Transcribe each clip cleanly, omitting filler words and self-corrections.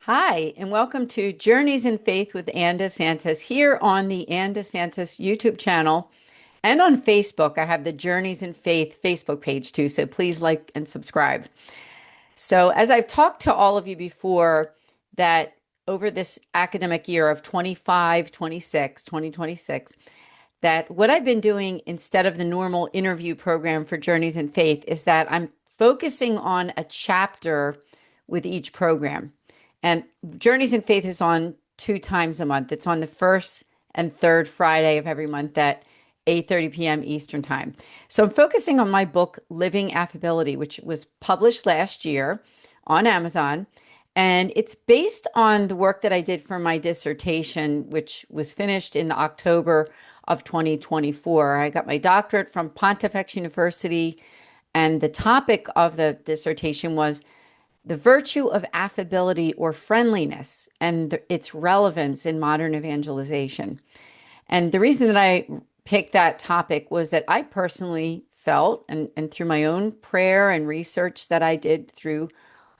Hi, and welcome to Journeys in Faith with Ann DeSantis here on the Ann DeSantis YouTube channel and on Facebook. I have the Journeys in Faith Facebook page too, so please like and subscribe. So, as I've talked to all of you before, that over this academic year of 2026, that what I've been doing instead of the normal interview program for Journeys in Faith is that I'm focusing on a chapter with each program. And Journeys in Faith is on 2 times a month. It's on the first and third Friday of every month at 8:30 p.m. Eastern Time. So I'm focusing on my book, Living Affability, which was published last year on Amazon. And it's based on the work that I did for my dissertation, which was finished in October of 2024. I got my doctorate from Pontifex University, and the topic of the dissertation was the virtue of affability or friendliness and its relevance in modern evangelization. And the reason that I picked that topic was that I personally felt, and through my own prayer and research that I did through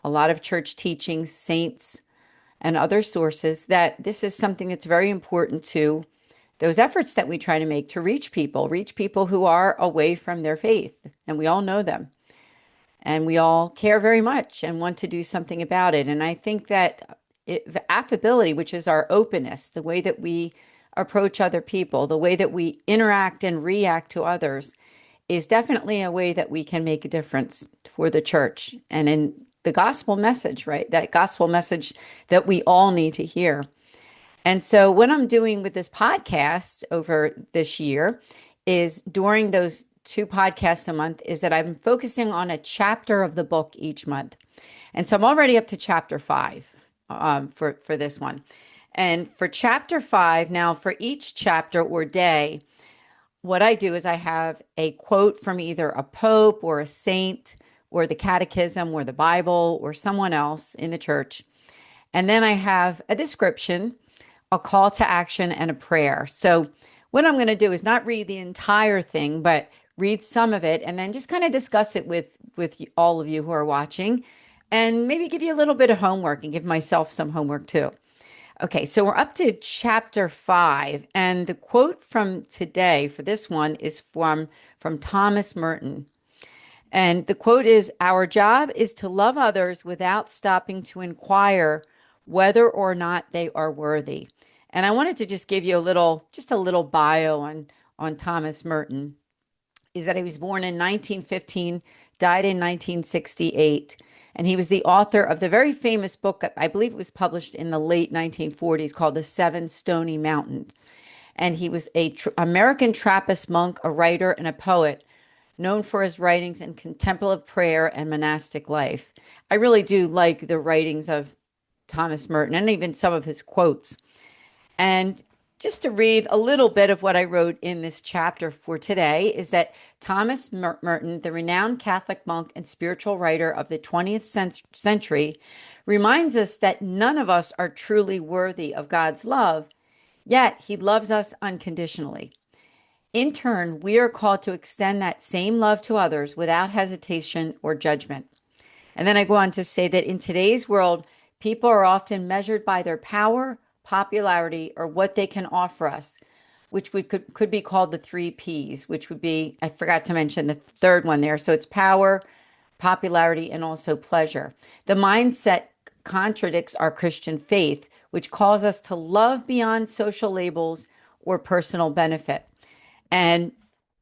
a lot of church teachings, saints, and other sources, that this is something that's very important to those efforts that we try to make to reach people who are away from their faith. And we all know them. And we all care very much and want to do something about it. And I think that affability, which is our openness, the way that we approach other people, the way that we interact and react to others, is definitely a way that we can make a difference for the church and in the gospel message, right? That gospel message that we all need to hear. And so, what I'm doing with this podcast over this year is during those 2 podcasts a month is that I'm focusing on a chapter of the book each month. And so I'm already up to chapter 5 for this one. And for chapter 5, now for each chapter or day, what I do is I have a quote from either a pope or a saint or the catechism or the Bible or someone else in the church. And then I have a description, a call to action, and a prayer. So what I'm going to do is not read the entire thing, but read some of it and then just kind of discuss it with all of you who are watching, and maybe give you a little bit of homework and give myself some homework too. Okay, so we're up to chapter 5, and the quote from today for this one is from Thomas Merton. And the quote is, "Our job is to love others without stopping to inquire whether or not they are worthy." And I wanted to just give you just a little bio on Thomas Merton. Is that he was born in 1915, died in 1968, and he was the author of the very famous book, I believe it was published in the late 1940s, called The Seven Stony Mountains. And he was a American Trappist monk, a writer, and a poet, known for his writings in contemplative prayer and monastic life. I really do like the writings of Thomas Merton and even some of his quotes. And just to read a little bit of what I wrote in this chapter for today is that Thomas Merton, the renowned Catholic monk and spiritual writer of the 20th century, reminds us that none of us are truly worthy of God's love, yet he loves us unconditionally. In turn, we are called to extend that same love to others without hesitation or judgment. And then I go on to say that in today's world, people are often measured by their power, popularity, or what they can offer us, which could be called the 3 Ps, which would be, I forgot to mention the third one there. So it's power, popularity, and also pleasure. The mindset contradicts our Christian faith, which calls us to love beyond social labels or personal benefit. And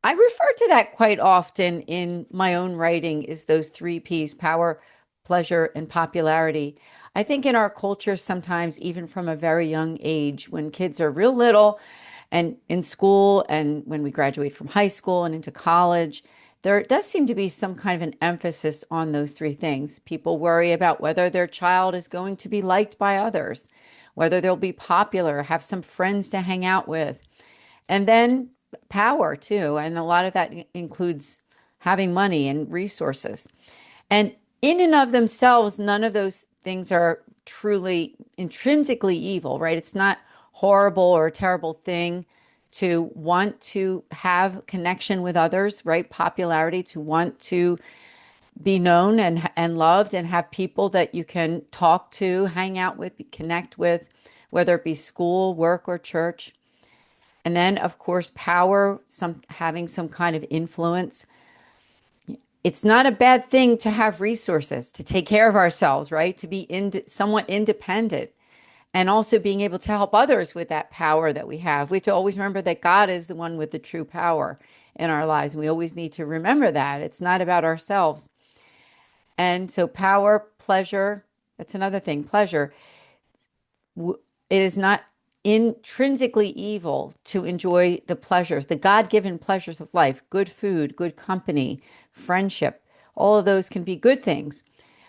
I refer to that quite often in my own writing, is those 3 Ps: power, pleasure, and popularity. I think in our culture, sometimes even from a very young age, when kids are real little and in school, and when we graduate from high school and into college, there does seem to be some kind of an emphasis on those 3 things. People worry about whether their child is going to be liked by others, whether they'll be popular, have some friends to hang out with, and then power too. And a lot of that includes having money and resources. And in and of themselves, none of those things are truly intrinsically evil, right? It's not horrible or a terrible thing to want to have connection with others, right? Popularity, to want to be known and loved and have people that you can talk to, hang out with, connect with, whether it be school, work, or church. And then, of course, power, some having some kind of influence. It's not a bad thing to have resources to take care of ourselves, right? To be somewhat independent and also being able to help others with that power that we have. We have to always remember that God is the one with the true power in our lives. And we always need to remember that it's not about ourselves. And so, power, pleasure, that's another thing. Pleasure, it is not intrinsically evil to enjoy the pleasures, the God given pleasures of life, good food, good company, friendship. All of those can be good things.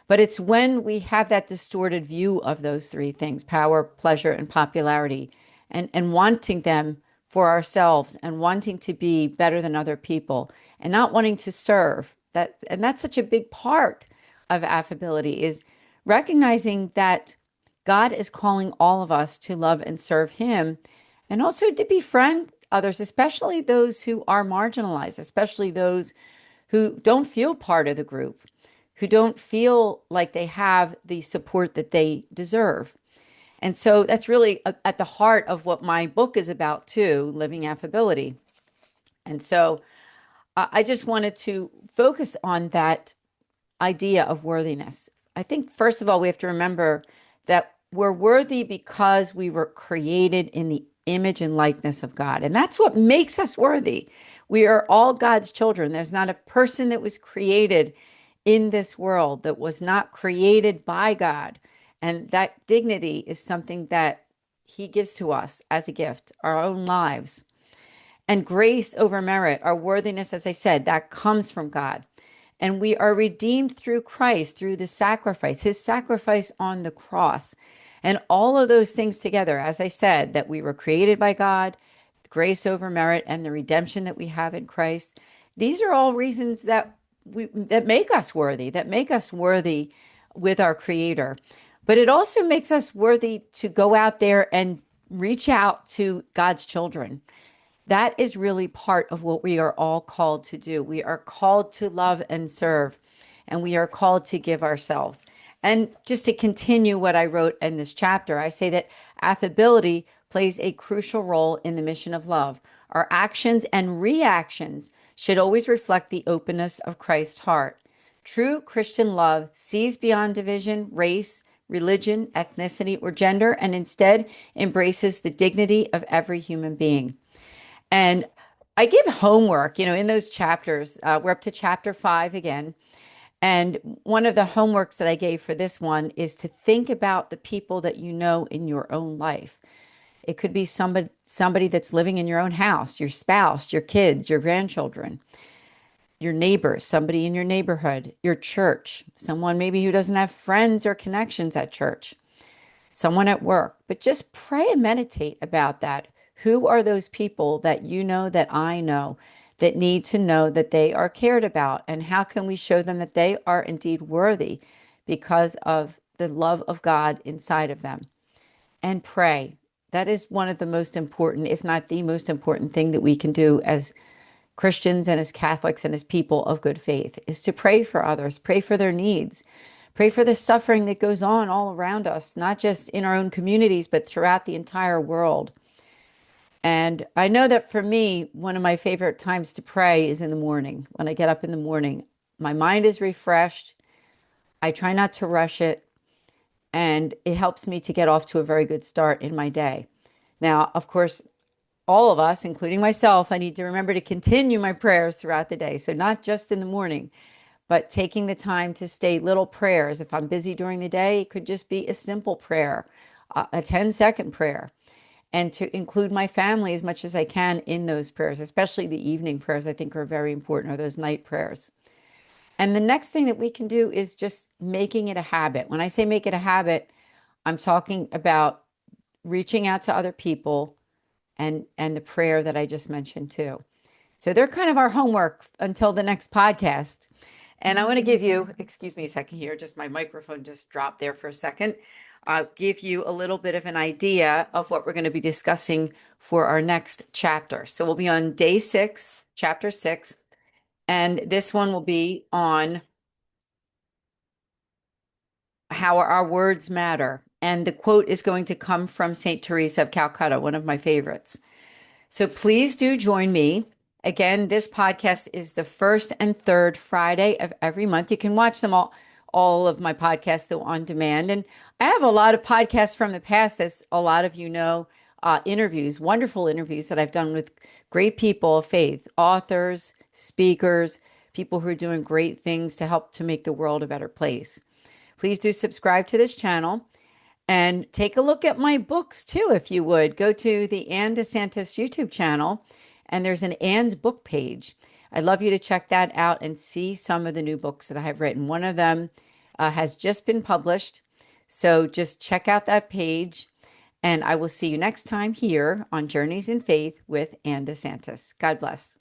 But it's when we have that distorted view of those three things, power, pleasure, and popularity, and wanting them for ourselves and wanting to be better than other people and not wanting to serve. And that's such a big part of affability is recognizing that God is calling all of us to love and serve Him and also to befriend others, especially those who are marginalized, especially those who don't feel part of the group, who don't feel like they have the support that they deserve. And so that's really at the heart of what my book is about, too, Living Affability. And so I just wanted to focus on that idea of worthiness. I think, first of all, we have to remember that we're worthy because we were created in the image and likeness of God. And that's what makes us worthy. We are all God's children. There's not a person that was created in this world that was not created by God. And that dignity is something that He gives to us as a gift, our own lives. And grace over merit, our worthiness, as I said, that comes from God. And we are redeemed through Christ, through the sacrifice, His sacrifice on the cross. And all of those things together, as I said, that we were created by God, grace over merit, and the redemption that we have in Christ. These are all reasons that make us worthy, that make us worthy with our Creator. But it also makes us worthy to go out there and reach out to God's children. That is really part of what we are all called to do. We are called to love and serve, and we are called to give ourselves. And just to continue what I wrote in this chapter, I say that affability plays a crucial role in the mission of love. Our actions and reactions should always reflect the openness of Christ's heart. True Christian love sees beyond division, race, religion, ethnicity, or gender, and instead embraces the dignity of every human being. And I give homework, in those chapters. We're up to chapter 5 again. And one of the homeworks that I gave for this one is to think about the people that you know in your own life. It could be somebody that's living in your own house, your spouse, your kids, your grandchildren, your neighbors, somebody in your neighborhood, your church, someone maybe who doesn't have friends or connections at church, someone at work. But just pray and meditate about that. Who are those people that you know, that I know, that need to know that they are cared about? And how can we show them that they are indeed worthy because of the love of God inside of them? And pray. That is one of the most important, if not the most important thing that we can do as Christians and as Catholics and as people of good faith, is to pray for others, pray for their needs, pray for the suffering that goes on all around us, not just in our own communities, but throughout the entire world. And I know that for me, one of my favorite times to pray is in the morning. When I get up in the morning, my mind is refreshed. I try not to rush it, and it helps me to get off to a very good start in my day. Now, of course, all of us, including myself, I need to remember to continue my prayers throughout the day. So not just in the morning, but taking the time to say little prayers. If I'm busy during the day, it could just be a simple prayer, a 10-second prayer, and to include my family as much as I can in those prayers, especially the evening prayers, I think are very important, or those night prayers. And the next thing that we can do is just making it a habit. When I say make it a habit, I'm talking about reaching out to other people and the prayer that I just mentioned too. So they're kind of our homework until the next podcast. And I want to give you, excuse me a second here, just my microphone just dropped there for a second. I'll give you a little bit of an idea of what we're going to be discussing for our next chapter. So we'll be on day 6, chapter 6, and this one will be on how our words matter. And the quote is going to come from St. Teresa of Calcutta, one of my favorites. So please do join me. Again, this podcast is the first and third Friday of every month. You can watch them all of my podcasts though on demand. And I have a lot of podcasts from the past, as a lot of you know, interviews, wonderful interviews that I've done with great people of faith, authors, speakers, people who are doing great things to help to make the world a better place. Please do subscribe to this channel. And take a look at my books too, if you would. Go to the Ann DeSantis YouTube channel, and there's an Ann's book page. I'd love you to check that out and see some of the new books that I have written. One of them has just been published. So just check out that page, and I will see you next time here on Journeys in Faith with Ann DeSantis. God bless.